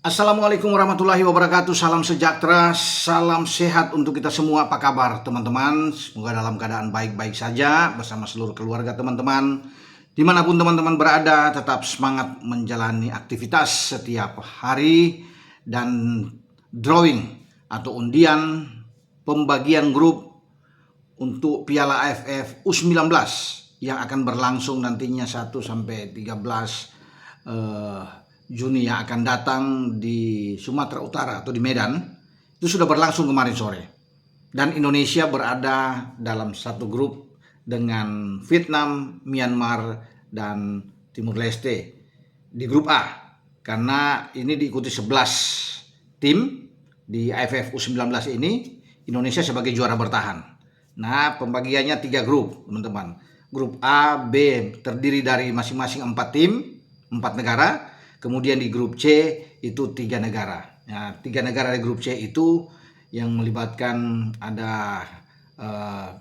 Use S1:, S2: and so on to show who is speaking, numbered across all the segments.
S1: Assalamualaikum warahmatullahi wabarakatuh. Salam sejahtera, salam sehat untuk kita semua. Apa kabar teman-teman? Semoga dalam keadaan baik-baik saja bersama seluruh keluarga teman-teman. Dimanapun teman-teman berada, tetap semangat menjalani aktivitas setiap hari. Dan drawing atau undian pembagian grup untuk Piala AFF U19 yang akan berlangsung nantinya 1 sampai 13 Juni yang akan datang di Sumatera Utara atau di Medan, itu sudah berlangsung kemarin sore. Dan Indonesia berada dalam satu grup dengan Vietnam, Myanmar, dan Timur Leste di grup A. Karena ini diikuti 11 tim di AFF U19 ini, Indonesia sebagai juara bertahan. Nah, pembagiannya 3 grup, teman-teman. Grup A, B terdiri dari masing-masing 4 tim, 4 negara. Kemudian di grup C itu 3 negara. Nah, 3 negara di grup C itu yang melibatkan ada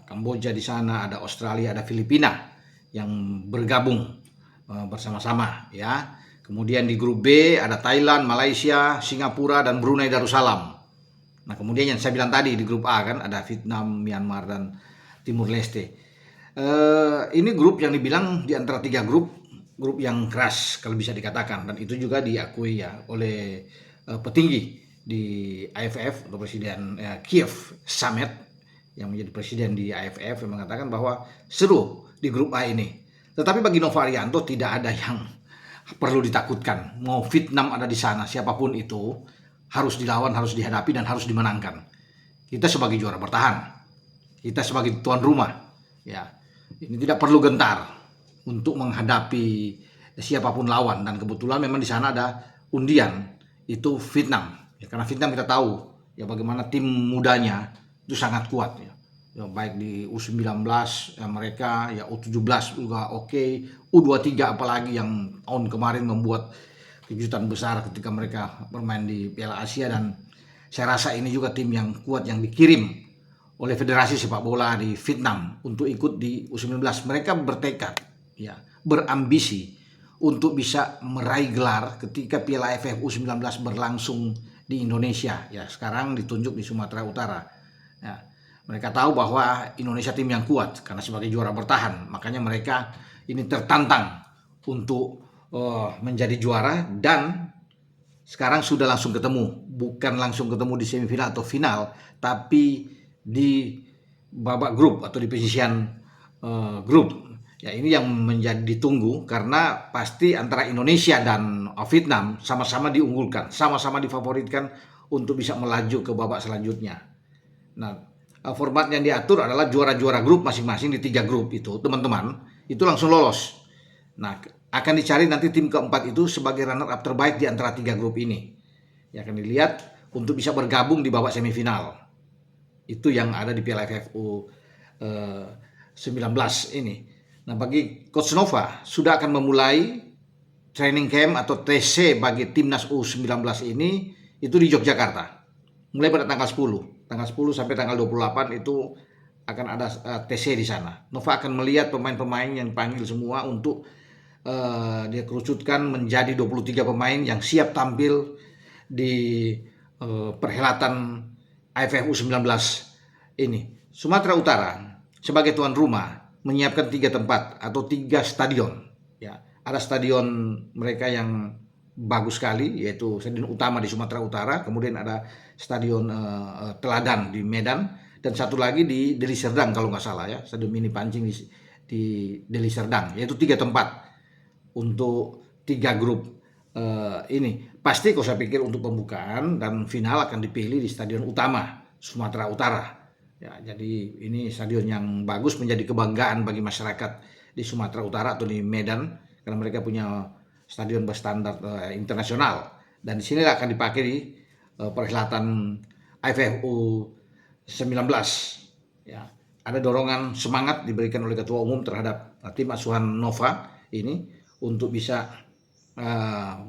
S1: Kamboja di sana, ada Australia, ada Filipina yang bergabung bersama-sama ya. Kemudian di grup B ada Thailand, Malaysia, Singapura, dan Brunei Darussalam. Nah, kemudian yang saya bilang tadi di grup A kan ada Vietnam, Myanmar, dan Timur Leste. Ini grup yang dibilang di antara 3 grup yang keras kalau bisa dikatakan, dan itu juga diakui ya oleh petinggi di AFF atau presiden Kiev Samet yang menjadi presiden di AFF yang mengatakan bahwa seru di grup A ini. Tetapi bagi Nova Arianto tidak ada yang perlu ditakutkan. Mau Vietnam ada di sana, siapapun itu harus dilawan, harus dihadapi, dan harus dimenangkan. Kita sebagai juara bertahan, kita sebagai tuan rumah ya, ini tidak perlu gentar untuk menghadapi siapapun lawan. Dan kebetulan memang di sana ada undian itu Vietnam ya, karena Vietnam kita tahu ya bagaimana tim mudanya itu sangat kuat ya, baik di U19 ya, mereka ya U17 juga oke, U23 apalagi yang tahun kemarin membuat kejutan besar ketika mereka bermain di Piala Asia. Dan saya rasa ini juga tim yang kuat yang dikirim oleh Federasi Sepak Bola di Vietnam untuk ikut di U19. Mereka bertekad ya, berambisi untuk bisa meraih gelar ketika Piala AFF U19 berlangsung di Indonesia ya, sekarang ditunjuk di Sumatera Utara ya. Mereka tahu bahwa Indonesia tim yang kuat karena sebagai juara bertahan, makanya mereka ini tertantang untuk menjadi juara. Dan sekarang sudah langsung ketemu, bukan langsung ketemu di semifinal atau final, tapi di babak grup atau di penyisihan grup. Ya, ini yang menjadi ditunggu karena pasti antara Indonesia dan Vietnam sama-sama diunggulkan, sama-sama difavoritkan untuk bisa melaju ke babak selanjutnya. Nah, format yang diatur adalah juara-juara grup masing-masing di 3 grup itu, teman-teman, itu langsung lolos. Nah, akan dicari nanti tim keempat itu sebagai runner up terbaik di antara 3 grup ini. Ya, akan dilihat untuk bisa bergabung di babak semifinal. Itu yang ada di Piala AFF U19 ini. Nah, bagi Coach Nova sudah akan memulai training camp atau TC bagi timnas U19 ini itu di Yogyakarta. Mulai pada tanggal 10 sampai tanggal 28 itu akan ada TC di sana. Nova akan melihat pemain-pemain yang dipanggil semua untuk dia kerucutkan menjadi 23 pemain yang siap tampil di perhelatan AFF U19 ini. Sumatera Utara sebagai tuan rumah menyiapkan 3 tempat atau 3 stadion ya. Ada stadion mereka yang bagus sekali yaitu stadion utama di Sumatera Utara, kemudian ada stadion Teladan di Medan, dan satu lagi di Deli Serdang kalau nggak salah ya, stadion mini pancing di Deli Serdang. Yaitu 3 tempat untuk 3 grup ini. Pasti kalau saya pikir untuk pembukaan dan final akan dipilih di stadion utama Sumatera Utara. Ya, jadi ini stadion yang bagus, menjadi kebanggaan bagi masyarakat di Sumatera Utara atau di Medan karena mereka punya stadion berstandar internasional, dan di sini akan dipakai di perhelatan AFF U19 ya. Ada dorongan semangat diberikan oleh Ketua Umum terhadap tim asuhan Nova ini untuk bisa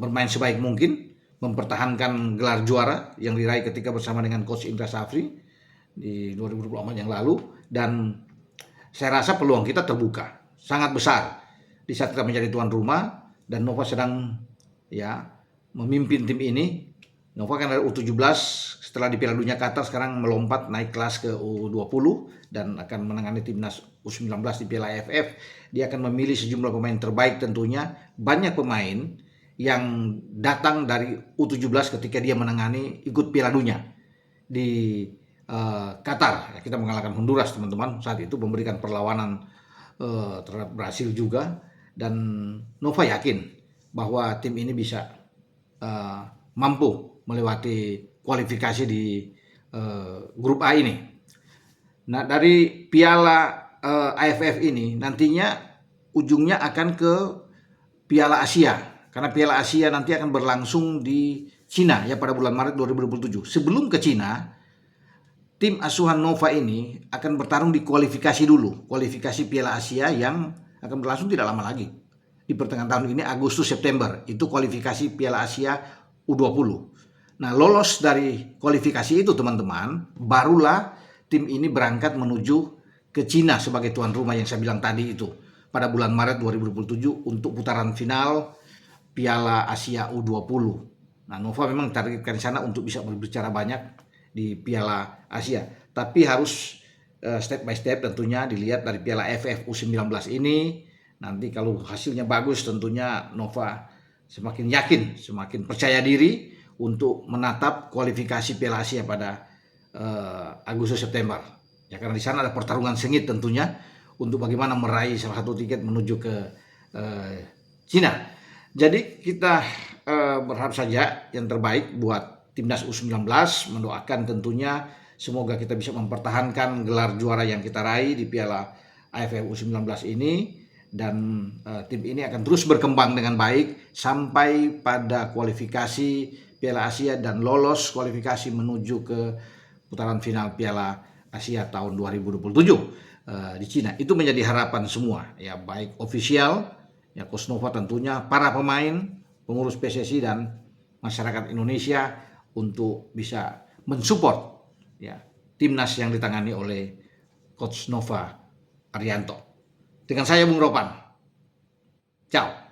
S1: bermain sebaik mungkin, mempertahankan gelar juara yang diraih ketika bersama dengan Coach Indra Safri di 2024 yang lalu. Dan saya rasa peluang kita terbuka sangat besar di saat kita menjadi tuan rumah dan Nova sedang ya memimpin tim ini Nova kan dari U17, setelah di Piala Dunia Qatar sekarang melompat naik kelas ke U20 dan akan menangani timnas U19 di Piala AFF. Dia akan memilih sejumlah pemain terbaik tentunya. Banyak pemain yang datang dari U17 ketika dia menangani ikut Piala Dunia di Qatar. Kita mengalahkan Honduras teman-teman, saat itu memberikan perlawanan terhadap Brasil juga. Dan Nova yakin bahwa tim ini bisa mampu melewati kualifikasi di grup A ini. Nah, dari Piala AFF ini nantinya ujungnya akan ke Piala Asia, karena Piala Asia nanti akan berlangsung di Cina ya pada bulan Maret 2027. Sebelum ke Cina, tim asuhan Nova ini akan bertarung di kualifikasi dulu, kualifikasi Piala Asia yang akan berlangsung tidak lama lagi. Di pertengahan tahun ini, Agustus September, itu kualifikasi Piala Asia U20. Nah, lolos dari kualifikasi itu teman-teman, barulah tim ini berangkat menuju ke Cina sebagai tuan rumah yang saya bilang tadi itu pada bulan Maret 2027 untuk putaran final Piala Asia U20. Nah, Nova memang targetkan di sana untuk bisa berbicara banyak di Piala Asia, tapi harus step by step tentunya dilihat dari Piala AFF U19 ini. Nanti kalau hasilnya bagus tentunya Nova semakin yakin, semakin percaya diri untuk menatap kualifikasi Piala Asia pada Agustus September. Ya, karena di sana ada pertarungan sengit tentunya untuk bagaimana meraih salah satu tiket menuju ke Cina. Jadi kita berharap saja yang terbaik buat timnas U19, mendoakan tentunya semoga kita bisa mempertahankan gelar juara yang kita raih di Piala AFF U19 ini, dan tim ini akan terus berkembang dengan baik sampai pada kualifikasi Piala Asia dan lolos kualifikasi menuju ke putaran final Piala Asia tahun 2027 di Cina. Itu menjadi harapan semua ya, baik ofisial ya, Coach Nova tentunya, para pemain, pengurus PSSI dan masyarakat Indonesia untuk bisa mensupport ya timnas yang ditangani oleh Coach Nova Arianto. Dengan saya Bung Ropan. Ciao.